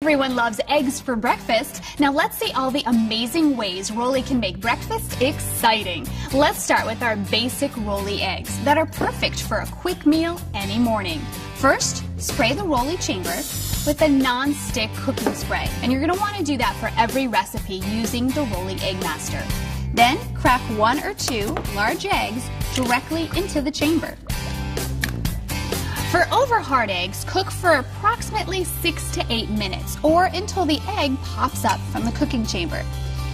Everyone loves eggs for breakfast. Now let's see all the amazing ways Rolly can make breakfast exciting. Let's start with our basic Rolly eggs that are perfect for a quick meal any morning. First, spray the Rolly chamber with a non-stick cooking spray. And you're going to want to do that for every recipe using the Rolly Egg Master. Then crack 1 or 2 large eggs directly into the chamber. For over-hard eggs, cook for approximately 6 to 8 minutes or until the egg pops up from the cooking chamber.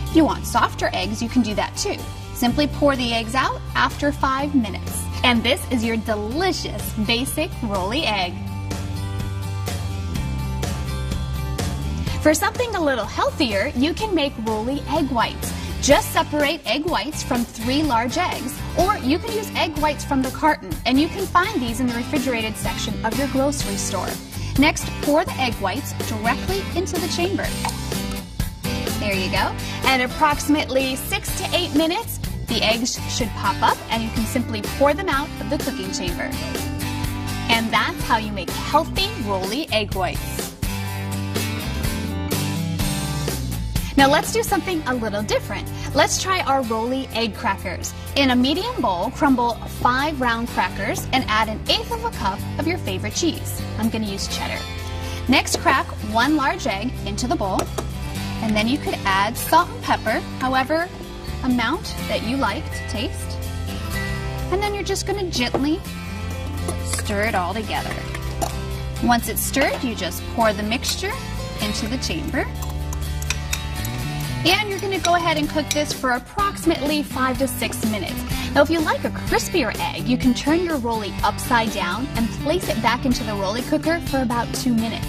If you want softer eggs, you can do that too. Simply pour the eggs out after 5 minutes. And this is your delicious basic Rolly egg. For something a little healthier, you can make Rolly egg whites. Just separate egg whites from 3 large eggs, or you can use egg whites from the carton, and you can find these in the refrigerated section of your grocery store. Next, pour the egg whites directly into the chamber. There you go. And approximately 6 to 8 minutes, the eggs should pop up, and you can simply pour them out of the cooking chamber. And that's how you make healthy Rolly egg whites. Now let's do something a little different. Let's try our Rolly egg crackers. In a medium bowl, crumble 5 round crackers and add 1/8 of a cup of your favorite cheese. I'm going to use cheddar. Next, crack 1 large egg into the bowl, and then you could add salt and pepper, however amount that you like to taste. And then you're just going to gently stir it all together. Once it's stirred, you just pour the mixture into the chamber. And you're going to go ahead and cook this for approximately 5 to 6 minutes. Now, if you like a crispier egg, you can turn your Rolly upside down and place it back into the Rolly cooker for about 2 minutes.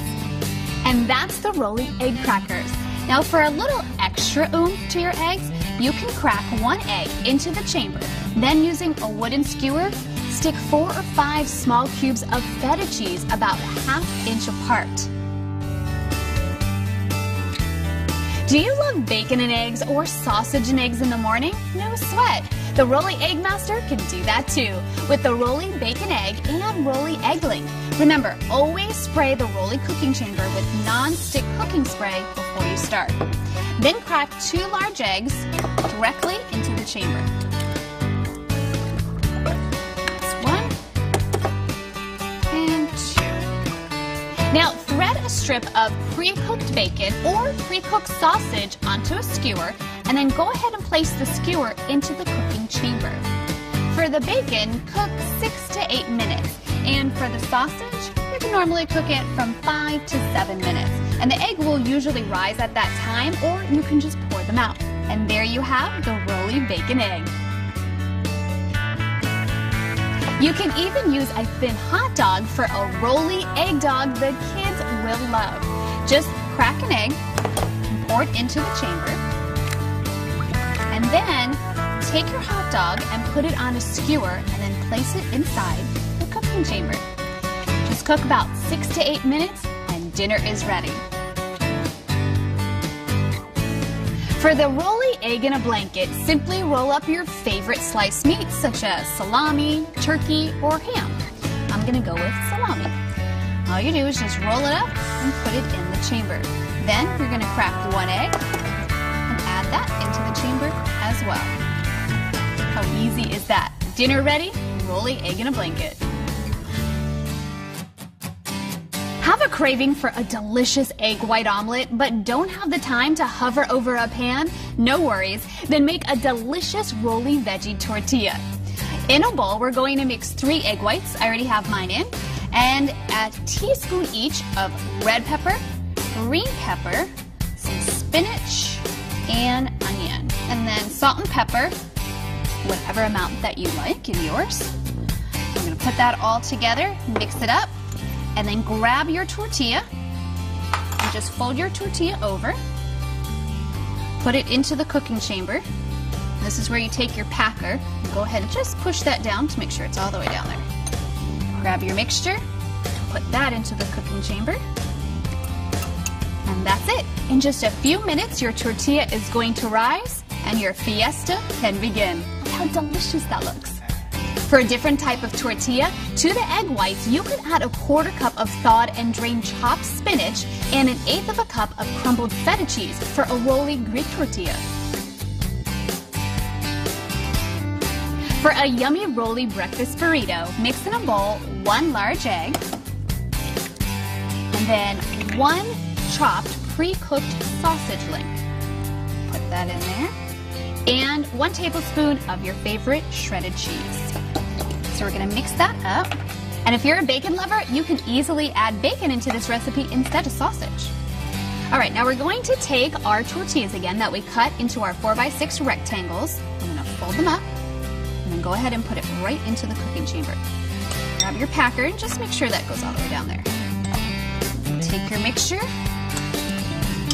And that's the Rolly egg crackers. Now, for a little extra oomph to your eggs, you can crack 1 egg into the chamber. Then, using a wooden skewer, stick 4 or 5 small cubes of feta cheese about 1/2 inch apart. Do you love bacon and eggs or sausage and eggs in the morning? No sweat. The Rolly Egg Master can do that too with the Rolly Bacon Egg and Rolly Egg Link. Remember, always spray the Rolly cooking chamber with non-stick cooking spray before you start. Then crack 2 large eggs directly into the chamber. That's 1 and 2. Now, thread a strip of pre-cooked bacon or pre-cooked sausage onto a skewer, and then go ahead and place the skewer into the cooking chamber. For the bacon, cook 6 to 8 minutes, and for the sausage, you can normally cook it from 5 to 7 minutes. And the egg will usually rise at that time, or you can just pour them out. And there you have the Rolly Bacon Egg. You can even use a thin hot dog for a Rolly egg dog the kids will love. Just crack an egg, and pour it into the chamber, and then take your hot dog and put it on a skewer and then place it inside the cooking chamber. Just cook about 6 to 8 minutes and dinner is ready. For the Rolly Egg in a Blanket, simply roll up your favorite sliced meats such as salami, turkey, or ham. I'm going to go with salami. All you do is just roll it up and put it in the chamber. Then you're going to crack 1 egg and add that into the chamber as well. How easy is that? Dinner ready? Rolly Egg in a Blanket. Have a craving for a delicious egg white omelet but don't have the time to hover over a pan? No worries. Then make a delicious Rolly veggie tortilla. In a bowl, we're going to mix 3 egg whites. I already have mine in. And a teaspoon each of red pepper, green pepper, some spinach, and onion. And then salt and pepper, whatever amount that you like in yours. I'm going to put that all together, mix it up, and then grab your tortilla and just fold your tortilla over. Put it into the cooking chamber. This is where you take your packer and go ahead and just push that down to make sure it's all the way down there. Grab your mixture, put that into the cooking chamber, and that's it. In just a few minutes, your tortilla is going to rise and your fiesta can begin. Look how delicious that looks. For a different type of tortilla, to the egg whites, you could add a 1/4 cup of thawed and drained chopped spinach and 1/8 cup of crumbled feta cheese for a rolly Greek tortilla. For a yummy rolly breakfast burrito, mix in a bowl 1 large egg, and then 1 chopped pre-cooked sausage link. Put that in there. And 1 tablespoon of your favorite shredded cheese. So we're going to mix that up. And if you're a bacon lover, you can easily add bacon into this recipe instead of sausage. All right, now we're going to take our tortillas again that we cut into our 4x6 rectangles. I'm going to fold them up and then go ahead and put it right into the cooking chamber. Grab your packer and just make sure that goes all the way down there. Take your mixture,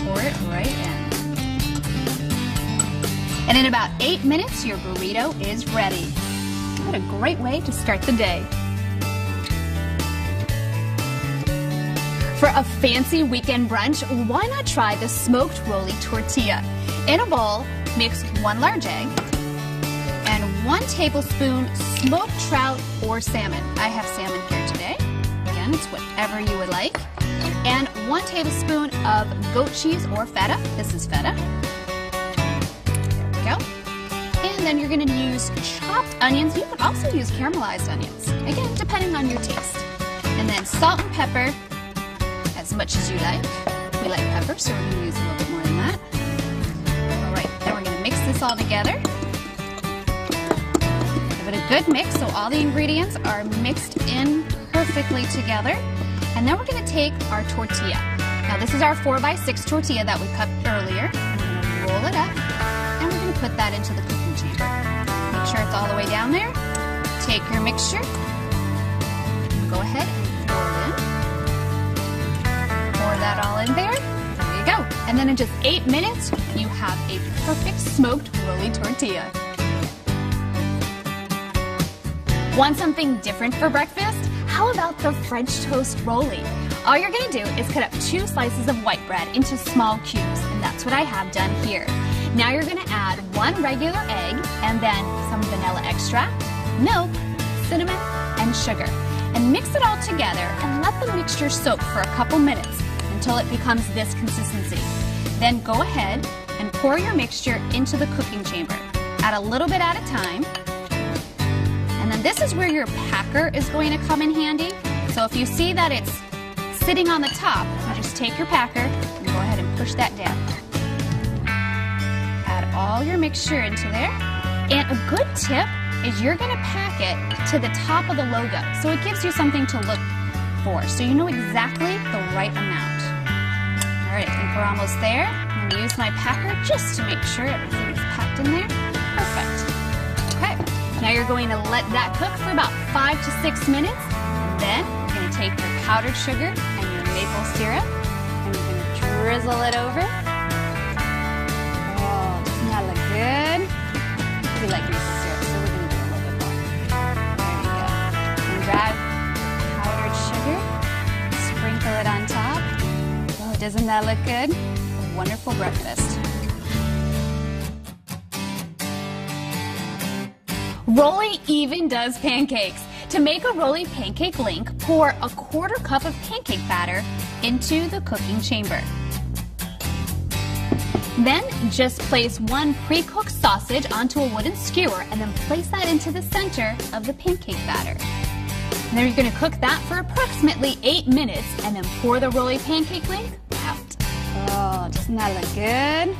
pour it right in. And in about 8 minutes, your burrito is ready. What a great way to start the day. For a fancy weekend brunch, why not try the smoked rolly tortilla? In a bowl, mix 1 large egg and 1 tablespoon smoked trout or salmon. I have salmon here today. Again, it's whatever you would like. And 1 tablespoon of goat cheese or feta. This is feta. Go. And then you're going to use chopped onions. You could also use caramelized onions, again, depending on your taste. And then salt and pepper, as much as you like. We like pepper, so we're going to use a little bit more than that. All right, then we're going to mix this all together. Give it a good mix so all the ingredients are mixed in perfectly together. And then we're going to take our tortilla. Now this is our 4x6 tortilla that we cut earlier. We're going to roll it up. And we're going to put that into the cooking chamber. Make sure it's all the way down there. Take your mixture. Go ahead and pour it in. Pour that all in there. There you go. And then in just 8 minutes, you have a perfect smoked rolly tortilla. Want something different for breakfast? How about the French toast rolly? All you're going to do is cut up 2 slices of white bread into small cubes, and that's what I have done here. Now you're going to add 1 regular egg and then some vanilla extract, milk, cinnamon, and sugar. And mix it all together and let the mixture soak for a couple minutes until it becomes this consistency. Then go ahead and pour your mixture into the cooking chamber. Add a little bit at a time. And then this is where your packer is going to come in handy. So if you see that it's sitting on the top, you just take your packer and go ahead and push that down. Add all your mixture into there. And a good tip is you're going to pack it to the top of the logo, so it gives you something to look for, so you know exactly the right amount. All right, I think we're almost there. I'm going to use my packer just to make sure everything is packed in there. Perfect. Okay, now you're going to let that cook for about 5 to 6 minutes. And then you're going to take your powdered sugar and your maple syrup, and you're going to drizzle it over. Oh, doesn't that look good? We like maple syrup, so we're going to do a little bit more. There you go. And grab powdered sugar, sprinkle it on top. Oh, doesn't that look good? A wonderful breakfast. Rolly even does pancakes. To make a rolly pancake link, pour a 1/4 cup of pancake batter into the cooking chamber. Then just place 1 pre-cooked sausage onto a wooden skewer and then place that into the center of the pancake batter. And then you're going to cook that for approximately 8 minutes and then pour the rolly pancake link out. Oh, doesn't that look good?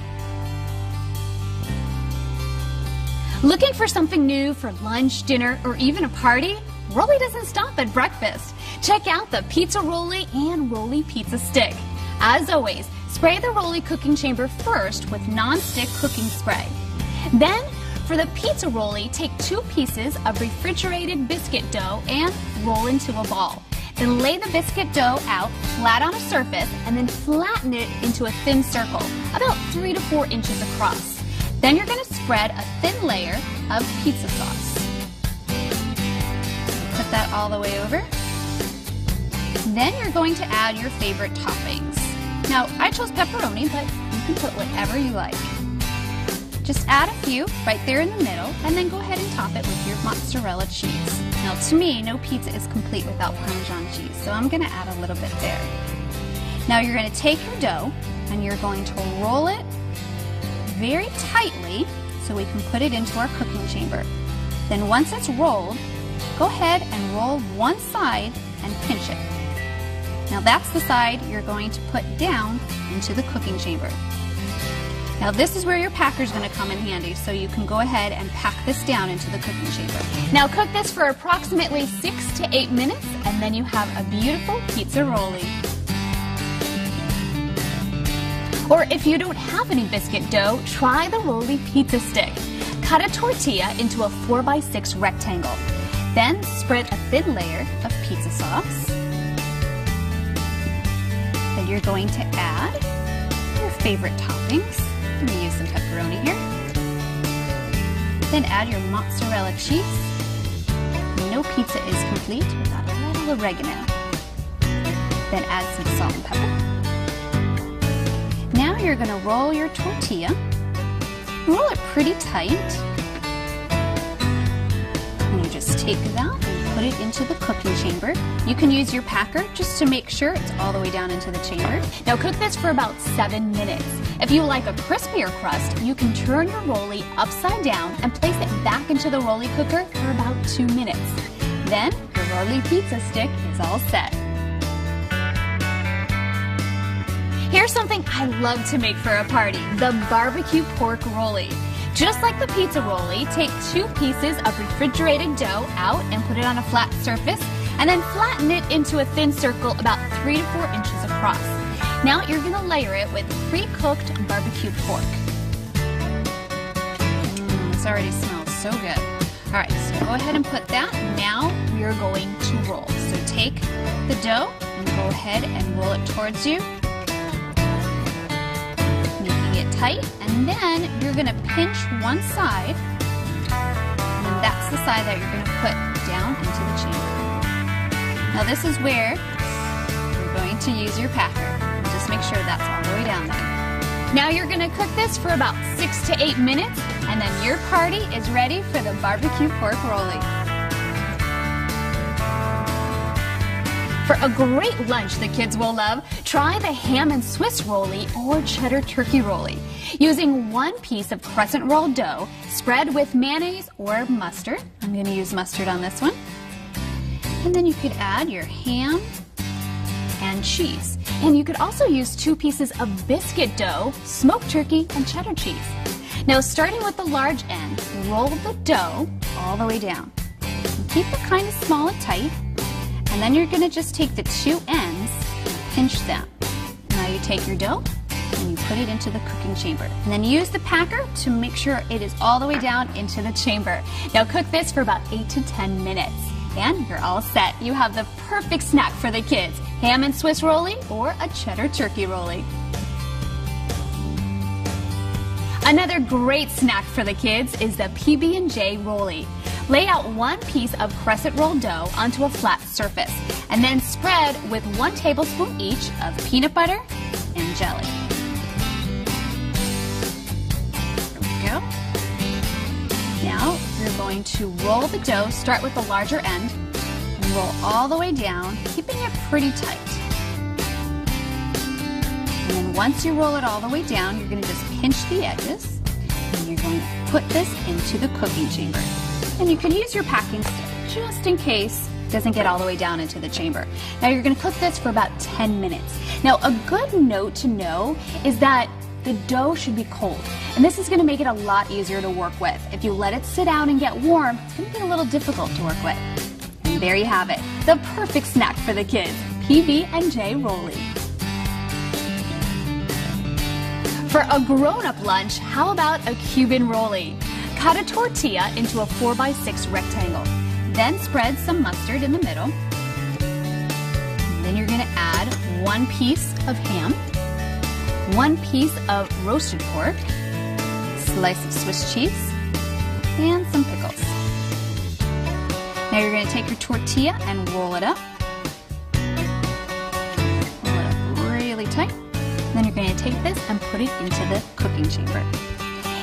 Looking for something new for lunch, dinner, or even a party? Rolly doesn't stop at breakfast. Check out the Pizza Rolly and Rolly Pizza Stick. As always, spray the rolly cooking chamber first with non-stick cooking spray. Then, for the pizza rolly, take 2 pieces of refrigerated biscuit dough and roll into a ball. Then lay the biscuit dough out flat on a surface and then flatten it into a thin circle, about 3 to 4 inches across. Then you're going to spread a thin layer of pizza sauce. Put that all the way over. Then you're going to add your favorite toppings. Now, I chose pepperoni, but you can put whatever you like. Just add a few right there in the middle, and then go ahead and top it with your mozzarella cheese. Now to me, no pizza is complete without Parmesan cheese, so I'm going to add a little bit there. Now you're going to take your dough, and you're going to roll it very tightly so we can put it into our cooking chamber. Then once it's rolled, go ahead and roll one side and pinch it. Now that's the side you're going to put down into the cooking chamber. Now this is where your packer is going to come in handy, so you can go ahead and pack this down into the cooking chamber. Now cook this for approximately 6 to 8 minutes, and then you have a beautiful pizza rollie. Or if you don't have any biscuit dough, try the rollie pizza stick. Cut a tortilla into a 4x6 rectangle. Then spread a thin layer of pizza sauce. Then you're going to add your favorite toppings. I'm going to use some pepperoni here. Then add your mozzarella cheese. No pizza is complete without a little oregano. Then add some salt and pepper. Now you're going to roll your tortilla. Roll it pretty tight. And you just take that and put it into the cooking chamber. You can use your packer just to make sure it's all the way down into the chamber. Now cook this for about 7 minutes. If you like a crispier crust, you can turn your rollie upside down and place it back into the rollie cooker for about 2 minutes. Then your rollie pizza stick is all set. Here's something I love to make for a party, the barbecue pork rollie. Just like the pizza rollie, take 2 pieces of refrigerated dough out and put it on a flat surface, and then flatten it into a thin circle about 3 to 4 inches across. Now you're going to layer it with pre-cooked barbecue pork. This already smells so good. All right, so go ahead and put that. Now you're going to roll. So take the dough and go ahead and roll it towards you, making it tight, and then you're going to pinch one side, and that's the side that you're going to put down into the chamber. Now this is where you're going to use your packer. Just make sure that's all the way down there. Now you're going to cook this for about 6 to 8 minutes, and then your party is ready for the barbecue pork rollie. For a great lunch the kids will love, try the ham and Swiss rollie or cheddar turkey rollie. Using 1 piece of crescent roll dough, spread with mayonnaise or mustard. I'm going to use mustard on this one. And then you could add your ham and cheese. And you could also use 2 pieces of biscuit dough, smoked turkey, and cheddar cheese. Now starting with the large end, roll the dough all the way down. And keep it kind of small and tight. And then you're going to just take the 2 ends and pinch them. Now you take your dough and you put it into the cooking chamber. And then use the packer to make sure it is all the way down into the chamber. Now cook this for about 8 to 10 minutes. And you're all set. You have the perfect snack for the kids. Ham and Swiss rollie or a cheddar turkey rollie. Another great snack for the kids is the PB&J rollie. Lay out 1 piece of crescent roll dough onto a flat surface, and then spread with 1 tablespoon each of peanut butter and jelly. There we go. Now you're going to roll the dough, start with the larger end, and roll all the way down, keeping it pretty tight. And then once you roll it all the way down, you're going to just pinch the edges, and you're going to put this into the cooking chamber. And you can use your packing stick just in case it doesn't get all the way down into the chamber. Now you're going to cook this for about 10 minutes. Now a good note to know is that the dough should be cold. And this is going to make it a lot easier to work with. If you let it sit down and get warm, it's going to be a little difficult to work with. And there you have it, the perfect snack for the kids, PB&J rollie. For a grown-up lunch, how about a Cuban rollie? Cut a tortilla into a 4x6 rectangle. Then spread some mustard in the middle. And then you're going to add 1 piece of ham, 1 piece of roasted pork, slice of Swiss cheese, and some pickles. Now you're going to take your tortilla and roll it up. Roll it up really tight. Then you're going to take this and put it into the cooking chamber.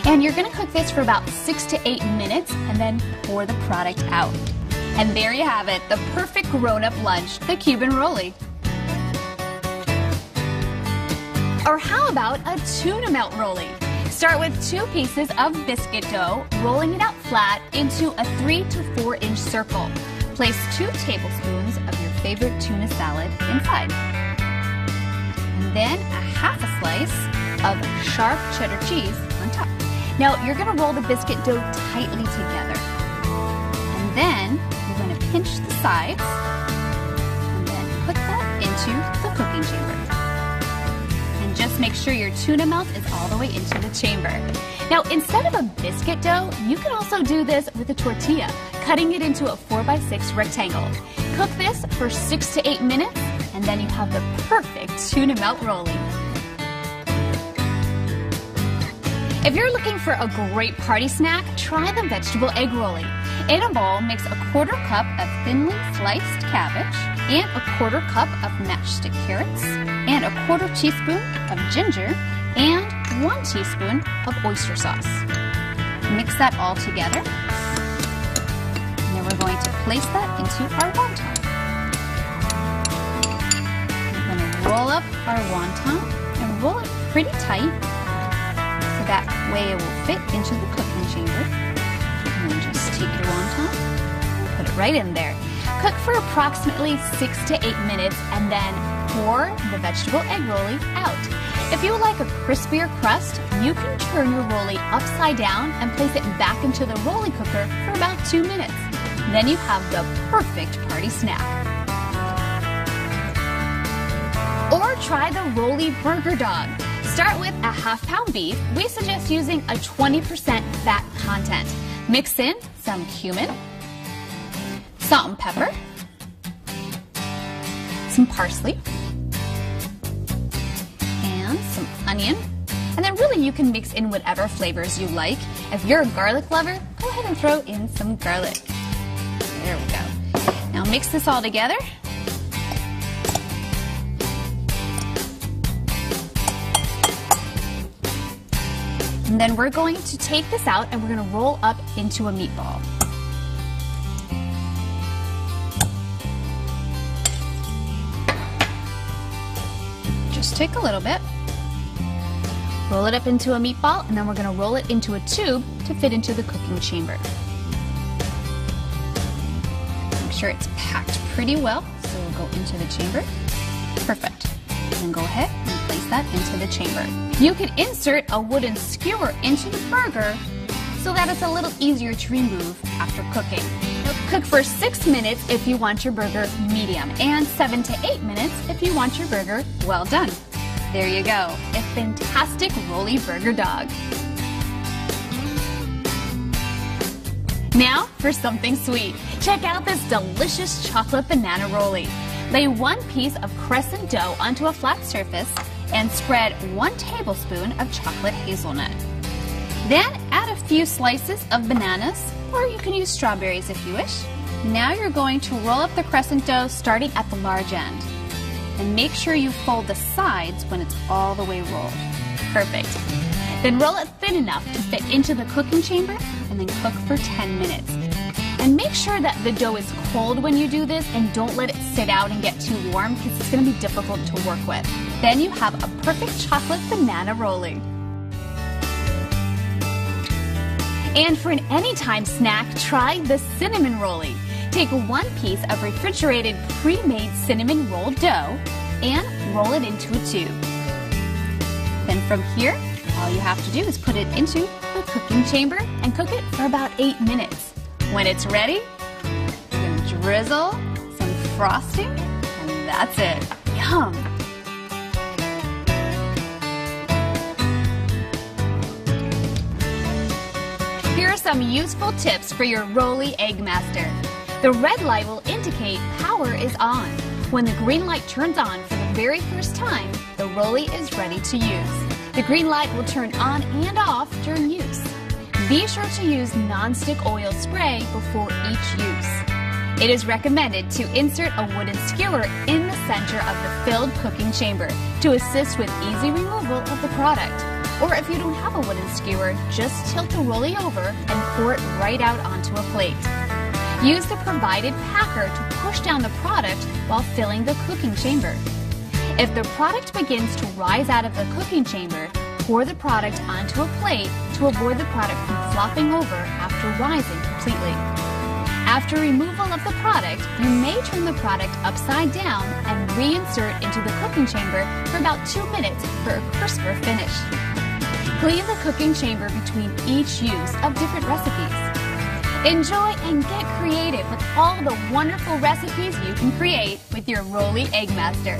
And you're going to cook this for about 6 to 8 minutes and then pour the product out. And there you have it, the perfect grown-up lunch, the Cuban rollie. Or how about a tuna melt rollie? Start with 2 pieces of biscuit dough, rolling it out flat into a 3 to 4 inch circle. Place 2 tablespoons of your favorite tuna salad inside. And then a half a slice of sharp cheddar cheese on top. Now you're going to roll the biscuit dough tightly together. And then you're going to pinch the sides and then put that into the cooking chamber. And just make sure your tuna melt is all the way into the chamber. Now instead of a biscuit dough, you can also do this with a tortilla, cutting it into a 4x6 rectangle. Cook this for 6 to 8 minutes and then you have the perfect tuna melt rollie. If you're looking for a great party snack, try the vegetable egg rollie. In a bowl, mix a 1/4 cup of thinly sliced cabbage and a 1/4 cup of matchstick carrots and a 1/4 teaspoon of ginger and 1 teaspoon of oyster sauce. Mix that all together. And then we're going to place that into our wonton. We're going to roll up our wonton and roll it pretty tight. That way it will fit into the cooking chamber. And then just take your wonton and put it right in there. Cook for approximately 6 to 8 minutes and then pour the vegetable egg rollie out. If you would like a crispier crust, you can turn your rollie upside down and place it back into the rollie cooker for about 2 minutes. Then you have the perfect party snack. Or try the rollie burger dog. Start with a half-pound beef. We suggest using a 20% fat content. Mix in some cumin, salt and pepper, some parsley, and some onion. And then really you can mix in whatever flavors you like. If you're a garlic lover, go ahead and throw in some garlic. There we go. Now mix this all together. And then we're going to take this out and we're going to roll up into a meatball. Just take a little bit, roll it up into a meatball, and then we're going to roll it into a tube to fit into the cooking chamber. Make sure it's packed pretty well, so we'll go into the chamber. Perfect. And then go ahead and place that into the chamber. You can insert a wooden skewer into the burger so that it's a little easier to remove after cooking. Cook for 6 minutes if you want your burger medium and 7 to 8 minutes if you want your burger well done. There you go, a fantastic rollie burger dog. Now for something sweet. Check out this delicious chocolate banana rollie. Lay 1 piece of crescent dough onto a flat surface and spread 1 tablespoon of chocolate hazelnut. Then add a few slices of bananas, or you can use strawberries if you wish. Now you're going to roll up the crescent dough starting at the large end. And make sure you fold the sides when it's all the way rolled. Perfect. Then roll it thin enough to fit into the cooking chamber and then cook for 10 minutes. And make sure that the dough is cold when you do this and don't let it sit out and get too warm because it's going to be difficult to work with. Then you have a perfect chocolate banana rollie. And for an anytime snack, try the cinnamon rollie. Take 1 piece of refrigerated pre-made cinnamon rolled dough and roll it into a tube. Then from here, all you have to do is put it into the cooking chamber and cook it for about 8 minutes. When it's ready, you can drizzle some frosting, and that's it. Yum! Here are some useful tips for your rollie egg master. The red light will indicate power is on. When the green light turns on for the very first time, the rollie is ready to use. The green light will turn on and off during use. Be sure to use non-stick oil spray before each use. It is recommended to insert a wooden skewer in the center of the filled cooking chamber to assist with easy removal of the product. Or if you don't have a wooden skewer, just tilt the rollie over and pour it right out onto a plate. Use the provided packer to push down the product while filling the cooking chamber. If the product begins to rise out of the cooking chamber, pour the product onto a plate to avoid the product from flopping over after rising completely. After removal of the product, you may turn the product upside down and reinsert into the cooking chamber for about 2 minutes for a crisper finish. Clean the cooking chamber between each use of different recipes. Enjoy and get creative with all the wonderful recipes you can create with your Rollie Egg Master.